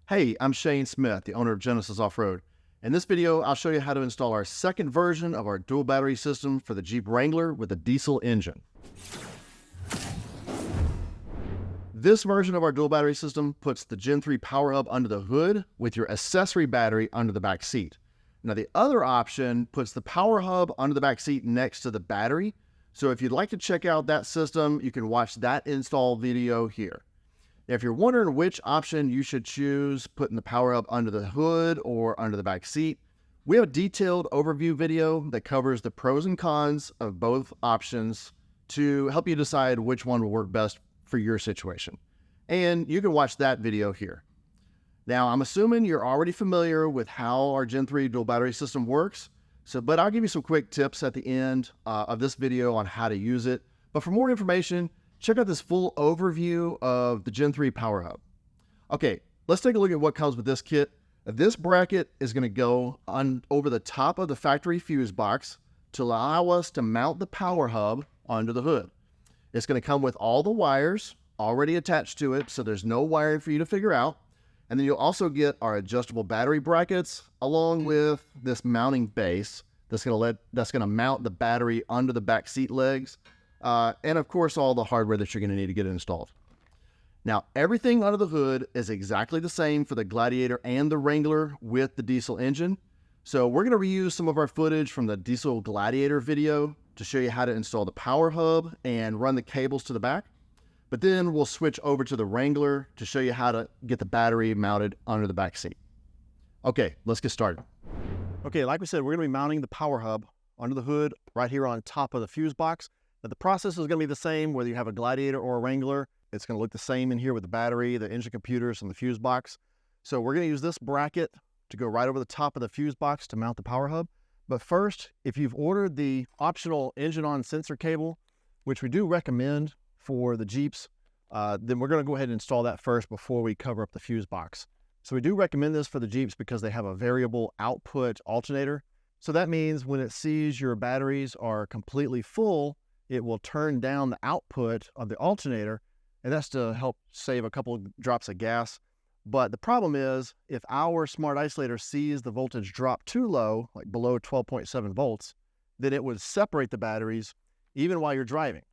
Hey, I'm Shane Smith, the owner of Genesis Offroad. In this video, I'll show you how to install our second version of our dual battery system for the Jeep Wrangler with a diesel engine. This version of our dual battery system puts the Gen 3 Power Hub under the hood with your accessory battery under the back seat. Now, the other option puts the Power Hub under the back seat next to the battery. So if you'd like to check out that system, you can watch that install video here. If you're wondering which option you should choose, putting the Power Hub under the hood or under the back seat, we have a detailed overview video that covers the pros and cons of both options to help you decide which one will work best for your situation. And you can watch that video here. Now, I'm assuming you're already familiar with how our Gen 3 dual battery system works, but I'll give you some quick tips at the end of this video on how to use it. But for more information, check out this full overview of the Gen 3 Power Hub. Okay, let's take a look at what comes with this kit. This bracket is going to go on over the top of the factory fuse box to allow us to mount the Power Hub onto the hood. It's going to come with all the wires already attached to it, so there's no wiring for you to figure out. And then you'll also get our adjustable battery brackets along with this mounting base that's going to mount the battery under the back seat legs. And of course, all the hardware that you're going to need to get it installed. Now, everything under the hood is exactly the same for the Gladiator and the Wrangler with the diesel engine. So we're going to reuse some of our footage from the Diesel Gladiator video to show you how to install the Power Hub and run the cables to the back. But then we'll switch over to the Wrangler to show you how to get the battery mounted under the back seat. Okay, let's get started. Okay, like we said, we're going to be mounting the Power Hub under the hood right here on top of the fuse box. Now, the process is going to be the same whether you have a Gladiator or a Wrangler. It's going to look the same in here with the battery, the engine computers, and the fuse box. So we're going to use this bracket to go right over the top of the fuse box to mount the Power Hub. But first, if you've ordered the optional engine on sensor cable, which we do recommend for the Jeeps, then we're going to go ahead and install that first before we cover up the fuse box. So we do recommend this for the Jeeps because they have a variable output alternator. So that means when it sees your batteries are completely full, it will turn down the output of the alternator, and that's to help save a couple drops of gas. But the problem is, if our smart isolator sees the voltage drop too low, like below 12.7 volts, then it would separate the batteries even while you're driving.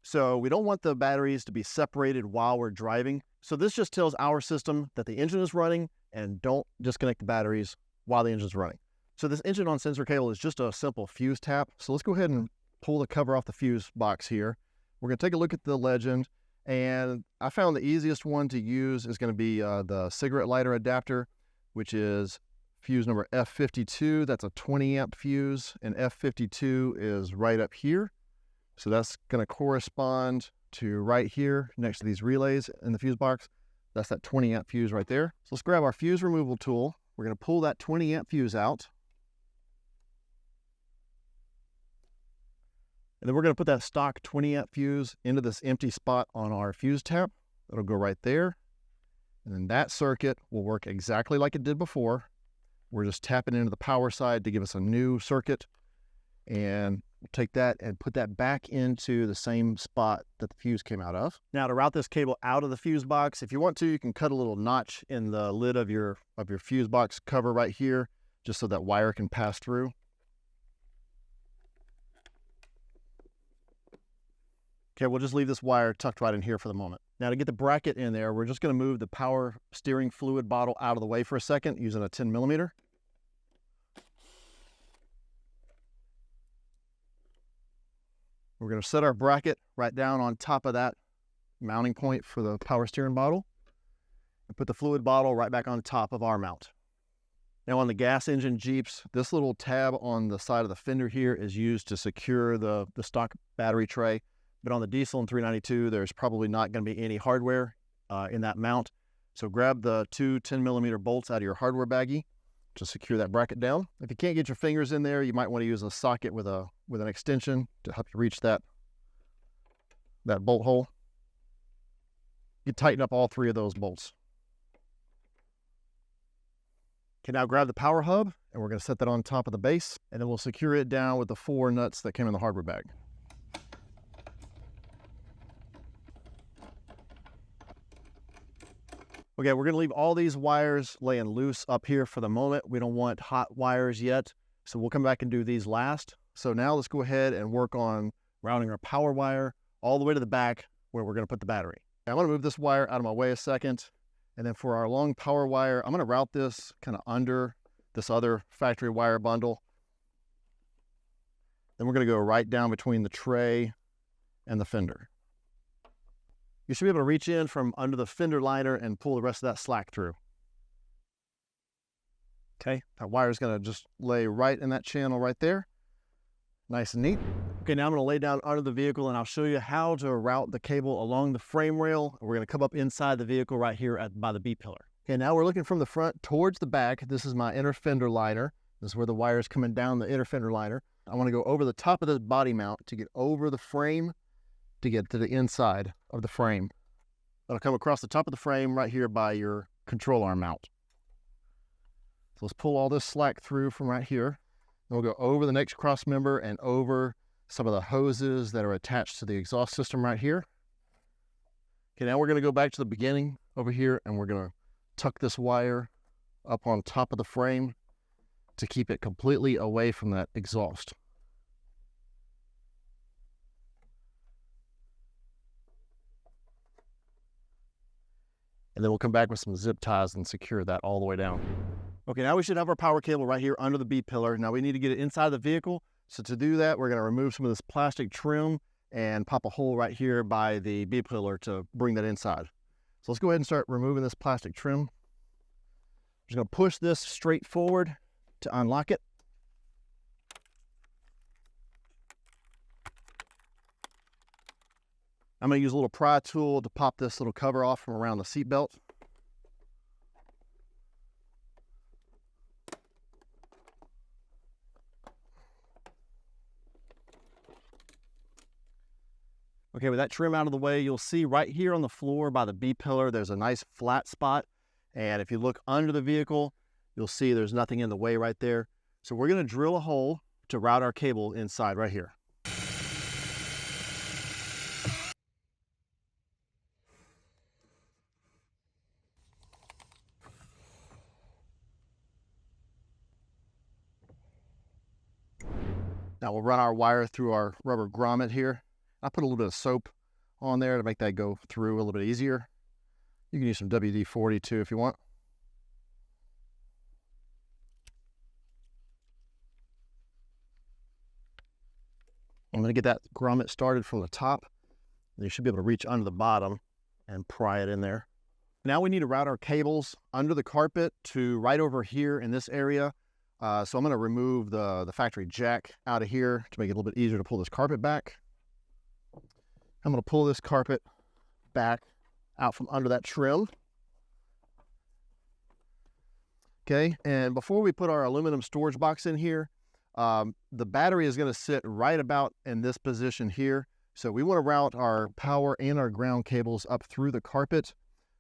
So we don't want the batteries to be separated while we're driving. So this just tells our system that the engine is running and don't disconnect the batteries while the engine's running. So this engine on sensor cable is just a simple fuse tap. So let's go ahead and pull the cover off the fuse box here. We're going to take a look at the legend, and I found the easiest one to use is going to be the cigarette lighter adapter, which is fuse number F52. That's a 20 amp fuse, and F52 is right up here. So that's going to correspond to right here next to these relays in the fuse box. That's that 20 amp fuse right there. So let's grab our fuse removal tool. We're going to pull that 20 amp fuse out. And then we're going to put that stock 20 amp fuse into this empty spot on our fuse tap. It'll go right there. And then that circuit will work exactly like it did before. We're just tapping into the power side to give us a new circuit. And we'll take that and put that back into the same spot that the fuse came out of. Now, to route this cable out of the fuse box, if you want to, you can cut a little notch in the lid of your fuse box cover right here, just so that wire can pass through. Okay, we'll just leave this wire tucked right in here for the moment. Now, to get the bracket in there, we're just going to move the power steering fluid bottle out of the way for a second using a 10 millimeter. We're going to set our bracket right down on top of that mounting point for the power steering bottle and put the fluid bottle right back on top of our mount. Now, on the gas engine Jeeps, this little tab on the side of the fender here is used to secure the stock battery tray. But on the diesel and 392, there's probably not going to be any hardware in that mount. So grab the two 10 millimeter bolts out of your hardware baggie to secure that bracket down. If you can't get your fingers in there, you might want to use a socket with an extension to help you reach that bolt hole. You tighten up all three of those bolts. Okay, now grab the Power Hub, and we're going to set that on top of the base, and then we'll secure it down with the 4 nuts that came in the hardware bag. Okay, we're gonna leave all these wires laying loose up here for the moment. We don't want hot wires yet, so we'll come back and do these last. So now let's go ahead and work on routing our power wire all the way to the back where we're gonna put the battery. I'm gonna move this wire out of my way a second. And then for our long power wire, I'm gonna route this kind of under this other factory wire bundle. Then we're gonna go right down between the tray and the fender. You should be able to reach in from under the fender liner and pull the rest of that slack through. Okay, that wire is gonna just lay right in that channel right there. Nice and neat. Okay, now I'm gonna lay down under the vehicle and I'll show you how to route the cable along the frame rail. We're gonna come up inside the vehicle right here by the B-pillar. Okay, now we're looking from the front towards the back. This is my inner fender liner. This is where the wire is coming down the inner fender liner. I wanna go over the top of this body mount to get over the frame to get to the inside of the frame. That'll come across the top of the frame right here by your control arm mount. So let's pull all this slack through from right here. Then we'll go over the next cross member and over some of the hoses that are attached to the exhaust system right here. Okay, now we're gonna go back to the beginning over here and we're gonna tuck this wire up on top of the frame to keep it completely away from that exhaust. And then we'll come back with some zip ties and secure that all the way down. Okay, now we should have our power cable right here under the B-pillar. Now we need to get it inside the vehicle. So to do that, we're gonna remove some of this plastic trim and pop a hole right here by the B-pillar to bring that inside. So let's go ahead and start removing this plastic trim. I'm just gonna push this straight forward to unlock it. I'm gonna use a little pry tool to pop this little cover off from around the seat belt. Okay, with that trim out of the way, you'll see right here on the floor by the B-pillar, there's a nice flat spot. And if you look under the vehicle, you'll see there's nothing in the way right there. So we're gonna drill a hole to route our cable inside right here. Now we'll run our wire through our rubber grommet here. I put a little bit of soap on there to make that go through a little bit easier. You can use some WD-40 too if you want. I'm going to get that grommet started from the top. You should be able to reach under the bottom and pry it in there. Now we need to route our cables under the carpet to right over here in this area. So I'm going to remove the factory jack out of here to make it a little bit easier to pull this carpet back. I'm going to pull this carpet back out from under that trim. Okay, and before we put our aluminum storage box in here, the battery is going to sit right about in this position here. So we want to route our power and our ground cables up through the carpet.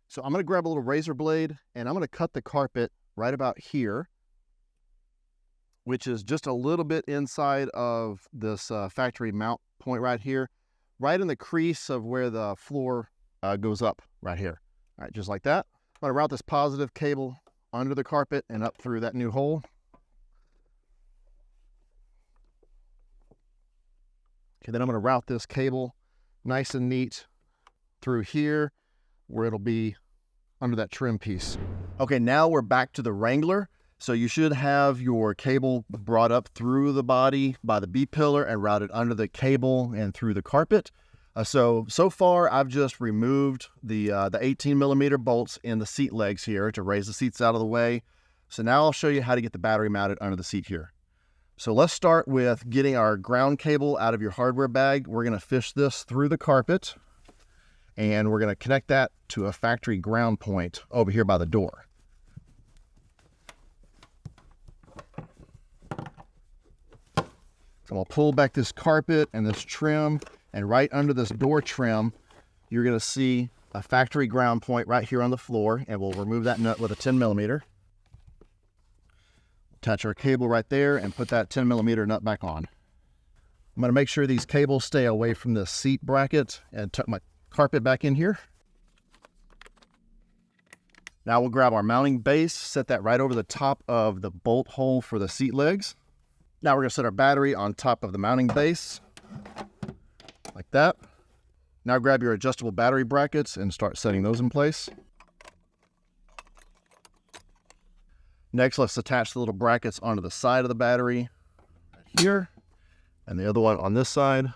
So I'm going to grab a little razor blade and I'm going to cut the carpet right about here, which is just a little bit inside of this factory mount point right here, right in the crease of where the floor goes up right here. All right, just like that. I'm gonna route this positive cable under the carpet and up through that new hole. Okay, then I'm gonna route this cable nice and neat through here where it'll be under that trim piece. Okay, now we're back to the Wrangler. So you should have your cable brought up through the body by the B-pillar and routed under the cable and through the carpet. So far I've just removed the 18 millimeter bolts in the seat legs here to raise the seats out of the way. So now I'll show you how to get the battery mounted under the seat here. So let's start with getting our ground cable out of your hardware bag. We're gonna fish this through the carpet and we're gonna connect that to a factory ground point over here by the door. So I'll pull back this carpet and this trim, and right under this door trim, you're gonna see a factory ground point right here on the floor, and we'll remove that nut with a 10 millimeter. Attach our cable right there and put that 10 millimeter nut back on. I'm gonna make sure these cables stay away from the seat bracket and tuck my carpet back in here. Now we'll grab our mounting base, set that right over the top of the bolt hole for the seat legs. Now we're going to set our battery on top of the mounting base, like that. Now grab your adjustable battery brackets and start setting those in place. Next, let's attach the little brackets onto the side of the battery right here, and the other one on this side.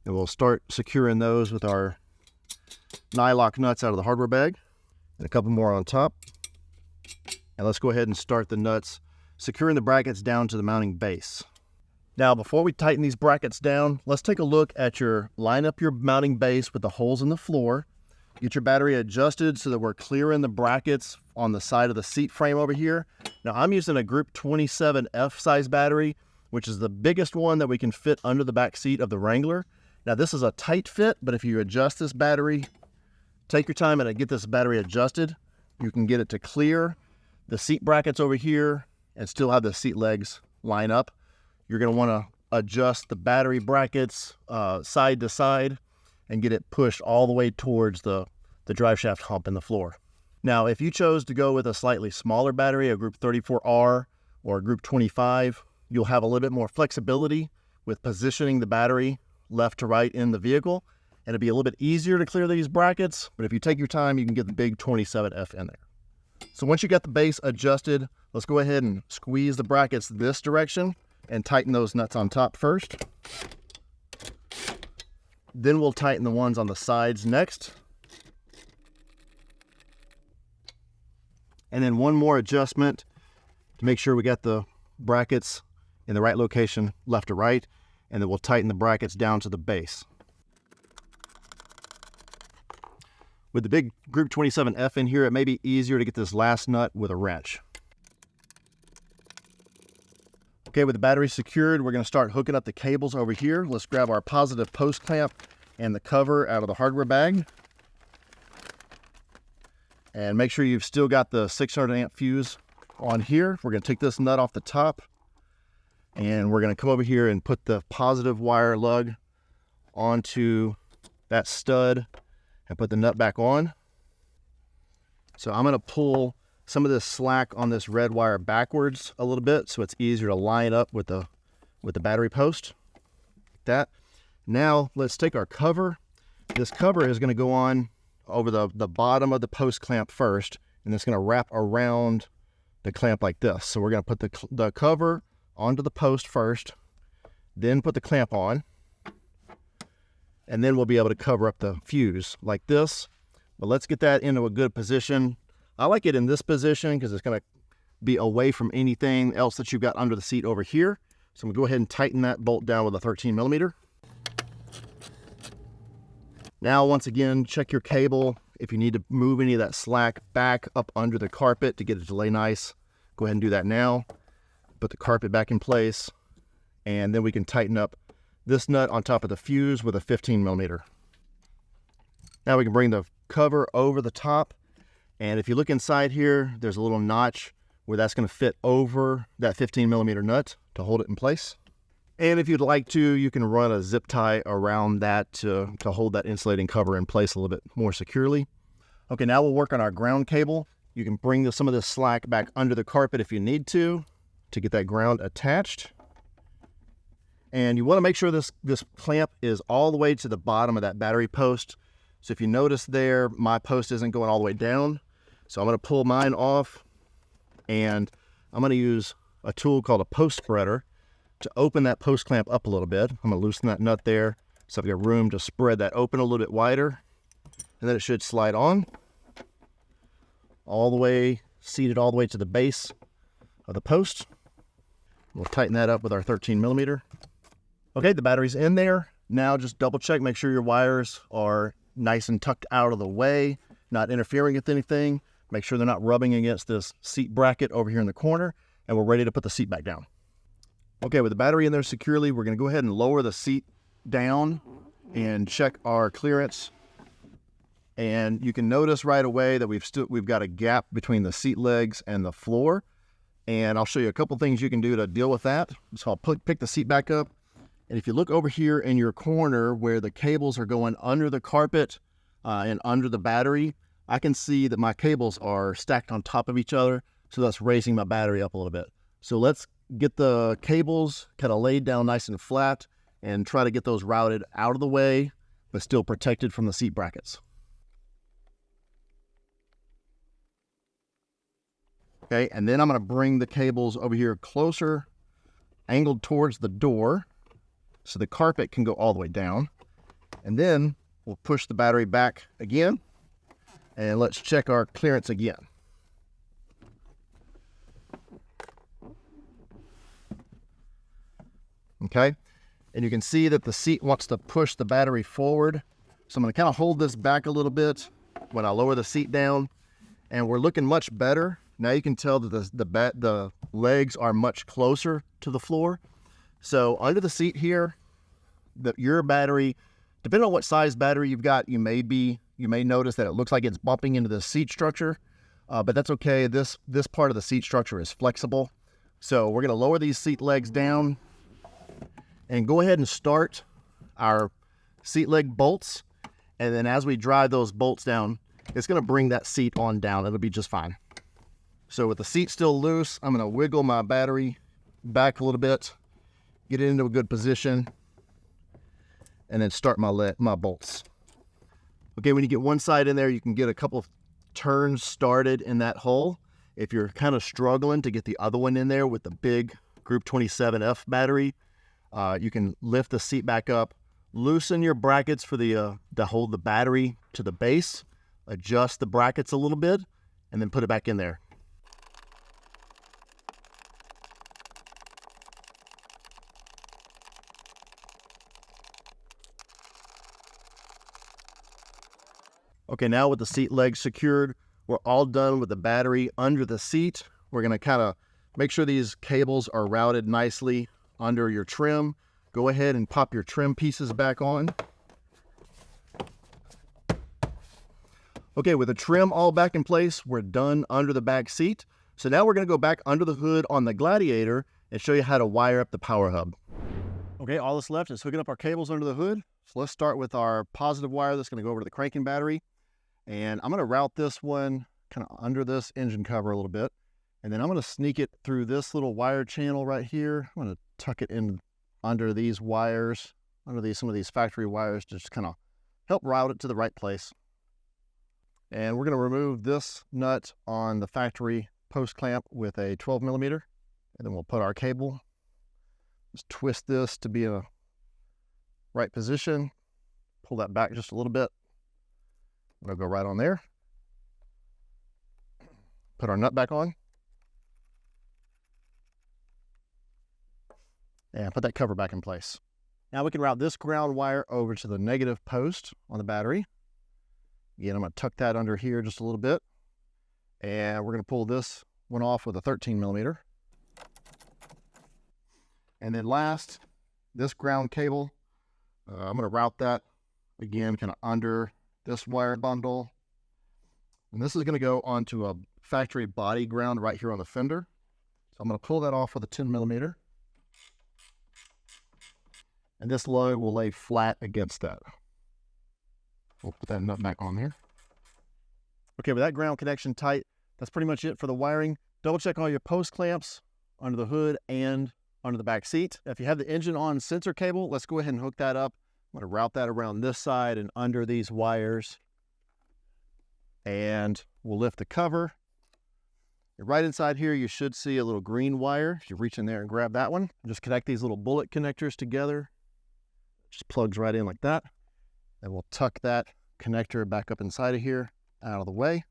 And we'll start securing those with our nylock nuts out of the hardware bag, and a couple more on top. And let's go ahead and start the nuts securing the brackets down to the mounting base. Now, before we tighten these brackets down, let's take a look at line up your mounting base with the holes in the floor. Get your battery adjusted so that we're clearing the brackets on the side of the seat frame over here. Now, I'm using a Group 27F size battery, which is the biggest one that we can fit under the back seat of the Wrangler. Now, this is a tight fit, but if you adjust this battery, take your time and get this battery adjusted, you can get it to clear the seat brackets over here and still have the seat legs line up. You're going to want to adjust the battery brackets side to side and get it pushed all the way towards the drive shaft hump in the floor. Now, if you chose to go with a slightly smaller battery, a Group 34R or a Group 25, you'll have a little bit more flexibility with positioning the battery left to right in the vehicle, and it'd be a little bit easier to clear these brackets, but if you take your time, you can get the big 27F in there. So once you got the base adjusted, let's go ahead and squeeze the brackets this direction and tighten those nuts on top first. Then we'll tighten the ones on the sides next. And then one more adjustment to make sure we got the brackets in the right location, left to right, and then we'll tighten the brackets down to the base. With the big Group 27F in here, it may be easier to get this last nut with a wrench. Okay, with the battery secured, we're going to start hooking up the cables over here. Let's grab our positive post clamp and the cover out of the hardware bag. And make sure you've still got the 600 amp fuse on here. We're going to take this nut off the top, and we're going to come over here and put the positive wire lug onto that stud and put the nut back on. So I'm going to pull some of this slack on this red wire backwards a little bit so it's easier to line up with the battery post, like that. Now let's take our cover. This cover is going to go on over the bottom of the post clamp first, and it's going to wrap around the clamp like this. So we're going to put the cover onto the post first, then put the clamp on, and then we'll be able to cover up the fuse like this. But let's get that into a good position. I like it in this position because it's going to be away from anything else that you've got under the seat over here. So I'm going to go ahead and tighten that bolt down with a 13 millimeter. Now, once again, check your cable. If you need to move any of that slack back up under the carpet to get it to lay nice, go ahead and do that now. Put the carpet back in place, and then we can tighten up this nut on top of the fuse with a 15 millimeter. Now we can bring the cover over the top, and if you look inside here, there's a little notch where that's going to fit over that 15 millimeter nut to hold it in place. And if you'd like to, you can run a zip tie around that to hold that insulating cover in place a little bit more securely. Okay, now we'll work on our ground cable. You can bring some of this slack back under the carpet if you need to get that ground attached. And you want to make sure this clamp is all the way to the bottom of that battery post. So if you notice there, my post isn't going all the way down. So I'm going to pull mine off, and I'm going to use a tool called a post spreader to open that post clamp up a little bit. I'm going to loosen that nut there so I've got room to spread that open a little bit wider, and then it should slide on all the way, seated all the way to the base of the post. We'll tighten that up with our 13 millimeter. Okay, the battery's in there. Now just double check, make sure your wires are nice and tucked out of the way, not interfering with anything. Make sure they're not rubbing against this seat bracket over here in the corner, and we're ready to put the seat back down. Okay, with the battery in there securely, we're going to go ahead and lower the seat down and check our clearance. And you can notice right away that we've got a gap between the seat legs and the floor. And I'll show you a couple things you can do to deal with that. So I'll pick the seat back up. And if you look over here in your corner where the cables are going under the carpet and under the battery, I can see that my cables are stacked on top of each other, so that's raising my battery up a little bit. So let's get the cables kind of laid down nice and flat and try to get those routed out of the way, but still protected from the seat brackets. Okay, and then I'm going to bring the cables over here closer, angled towards the door, so the carpet can go all the way down. And then we'll push the battery back again, and let's check our clearance again. Okay, and you can see that the seat wants to push the battery forward. So I'm going to kind of hold this back a little bit when I lower the seat down, and we're looking much better. Now you can tell that the legs are much closer to the floor. So under the seat here, your battery, depending on what size battery you've got, you may notice that it looks like it's bumping into the seat structure, but that's okay. This part of the seat structure is flexible. So we're going to lower these seat legs down and go ahead and start our seat leg bolts. And then as we drive those bolts down, it's going to bring that seat on down. It'll be just fine. So with the seat still loose, I'm going to wiggle my battery back a little bit, get it into a good position, and then start my bolts. Okay, when you get one side in there, you can get a couple of turns started in that hole. If you're kind of struggling to get the other one in there with the big Group 27F battery, you can lift the seat back up, loosen your brackets for to hold the battery to the base, adjust the brackets a little bit, and then put it back in there. Okay, now with the seat legs secured, we're all done with the battery under the seat. We're going to kind of make sure these cables are routed nicely under your trim. Go ahead and pop your trim pieces back on. Okay, with the trim all back in place, we're done under the back seat. So now we're going to go back under the hood on the Gladiator and show you how to wire up the power hub. Okay, all that's left is hooking up our cables under the hood. So let's start with our positive wire that's going to go over to the cranking battery. And I'm going to route this one kind of under this engine cover a little bit. And then I'm going to sneak it through this little wire channel right here. I'm going to tuck it in under these wires, some of these factory wires, to just kind of help route it to the right place. And we're going to remove this nut on the factory post clamp with a 12 millimeter. And then we'll put our cable. Just twist this to be in a right position. Pull that back just a little bit. It'll go right on there. Put our nut back on. And put that cover back in place. Now we can route this ground wire over to the negative post on the battery. Again, I'm going to tuck that under here just a little bit. And we're going to pull this one off with a 13 millimeter. And then last, this ground cable, I'm going to route that again kind of under this wire bundle. And this is going to go onto a factory body ground right here on the fender. So I'm going to pull that off with a 10 millimeter. And this lug will lay flat against that. We'll put that nut back on there. Okay, with that ground connection tight, that's pretty much it for the wiring. Double check all your post clamps under the hood and under the back seat. If you have the engine on sensor cable, let's go ahead and hook that up. I'm going to route that around this side and under these wires. And we'll lift the cover. Right inside here, you should see a little green wire. If you reach in there and grab that one, just connect these little bullet connectors together. Just plugs right in like that. And we'll tuck that connector back up inside of here, out of the way.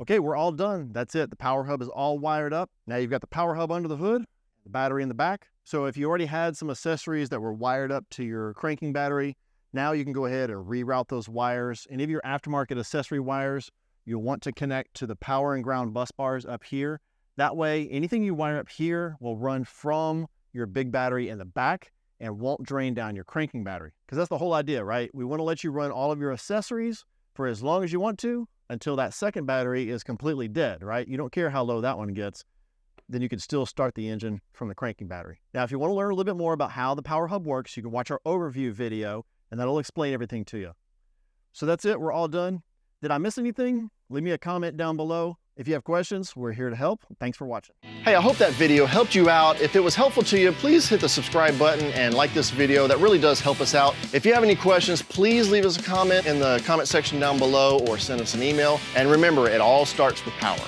Okay, we're all done. That's it. The power hub is all wired up. Now you've got the power hub under the hood, the battery in the back. So if you already had some accessories that were wired up to your cranking battery, now you can go ahead and reroute those wires. Any of your aftermarket accessory wires, you'll want to connect to the power and ground bus bars up here. That way, anything you wire up here will run from your big battery in the back and won't drain down your cranking battery. Because that's the whole idea, right? We want to let you run all of your accessories for as long as you want to until that second battery is completely dead, right? You don't care how low that one gets. Then you can still start the engine from the cranking battery. Now, if you want to learn a little bit more about how the power hub works, you can watch our overview video, and that'll explain everything to you. So that's it. We're all done. Did I miss anything? Leave me a comment down below. If you have questions, we're here to help. Thanks for watching. Hey, I hope that video helped you out. If it was helpful to you, please hit the subscribe button and like this video. That really does help us out. If you have any questions, please leave us a comment in the comment section down below or send us an email. And remember, it all starts with power.